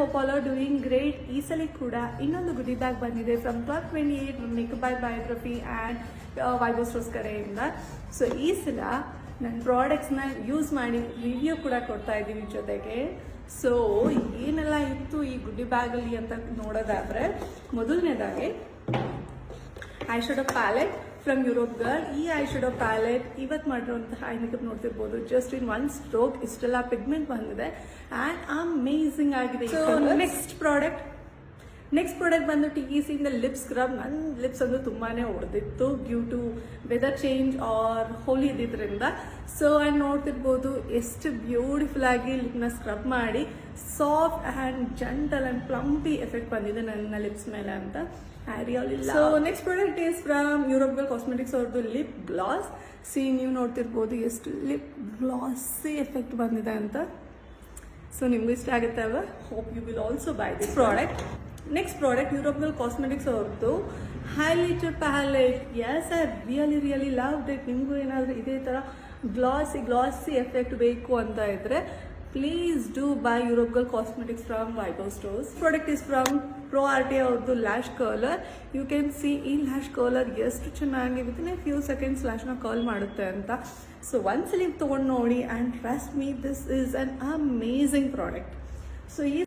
Hope all are doing great. ಈ ಸಲ ಕೂಡ ಇನ್ನೊಂದು ಗುಡಿ ಬ್ಯಾಗ್ ಬಂದಿದೆ from 1228 makeup by biography and Vaibhav stores ಕಡೆಯಿಂದ. ಸೊ ಈ ಸಲ ನನ್ನ ಪ್ರಾಡಕ್ಟ್ಸ್ನ ಯೂಸ್ ಮಾಡಿ ರಿವ್ಯೂ ಕೂಡ ಕೊಡ್ತಾ ಇದ್ದೀವಿ ಜೊತೆಗೆ. ಸೊ ಏನೆಲ್ಲ ಇತ್ತು ಈ ಗುಡ್ಡಿ ಬ್ಯಾಗಲ್ಲಿ ಅಂತ ನೋಡೋದಾದರೆ, ಮೊದಲನೇದಾಗಿ eye shadow palette from Europe girl. ಈ ಐ ಶ್ಯಾಡೋ ಪ್ಯಾಲೆಟ್ ಇವತ್ತು ಮಾಡಿರುವಂತಹ ಐ ಮೇಕಪ್ ನೋಡ್ತಿರ್ಬೋದು, ಜಸ್ಟ್ ಇನ್ ಒನ್ ಸ್ಟ್ರೋಕ್ ಇಷ್ಟೆಲ್ಲ ಪಿಗ್ಮೆಂಟ್ ಬಂದಿದೆ ಆ್ಯಂಡ್ ಅಮೇಝಿಂಗ್ ಆಗಿದೆ. ಸೊ ನೆಕ್ಸ್ಟ್ ಪ್ರಾಡಕ್ಟ್ ಬಂದು TEC ಇಂದ ಲಿಪ್ ಸ್ಕ್ರಬ್. ನನ್ನ ಲಿಪ್ಸ್ ಅಂದು ತುಂಬಾ ಹೊಡೆದಿತ್ತು due to weather change or Holi ಇದ್ದಿದ್ದರಿಂದ. ಸೊ ಆ್ಯಂಡ್ ನೋಡ್ತಿರ್ಬೋದು ಎಷ್ಟು ಬ್ಯೂಟಿಫುಲ್ ಆಗಿ ಲಿಪ್ನ ಸ್ಕ್ರಬ್ ಮಾಡಿ soft and gentle and plumpy effect ಬಂದಿದೆ ನನ್ನ ಲಿಪ್ಸ್ ಮೇಲೆ ಅಂತ. So next product is from Europe girl cosmetics ಅವ್ರದ್ದು ಲಿಪ್ ಗ್ಲಾಸ್. ನೀವು ನೋಡ್ತಿರ್ಬೋದು ಎಷ್ಟು ಲಿಪ್ ಗ್ಲಾಸಿ ಎಫೆಕ್ಟ್ ಬಂದಿದೆ ಅಂತ. ಸೊ ನಿಮ್ಗೂ ಇಷ್ಟ ಆಗುತ್ತೆ ಅಲ್ವಾ? Hope you will also buy this product. Next product Europe girl cosmetics ಅವ್ರದ್ದು highlighter palette. Yes, I really loved it. ನಿಮಗೂ ಏನಾದರೂ ಇದೇ ಥರ ಗ್ಲಾಸಿ ಎಫೆಕ್ಟ್ ಬೇಕು ಅಂತ ಇದ್ದರೆ please do buy Europe girl cosmetics from Vaibhav stores. Product is from pro arty ಅವ್ರದ್ದು lash curler. You can see ಈ ಲ್ಯಾಶ್ ಕರ್ಲರ್ ಎಷ್ಟು ಚೆನ್ನಾಗಿ ವಿತಿನ್ ಎ ಫ್ಯೂ ಸೆಕೆಂಡ್ಸ್ ಲ್ಯಾಶ್ನ ಕರ್ಲ್ ಮಾಡುತ್ತೆ ಅಂತ. ಸೊ ಒಂದ್ಸಲಿ ತೊಗೊಂಡು ನೋಡಿ and trust me, this is an amazing product. So ಈ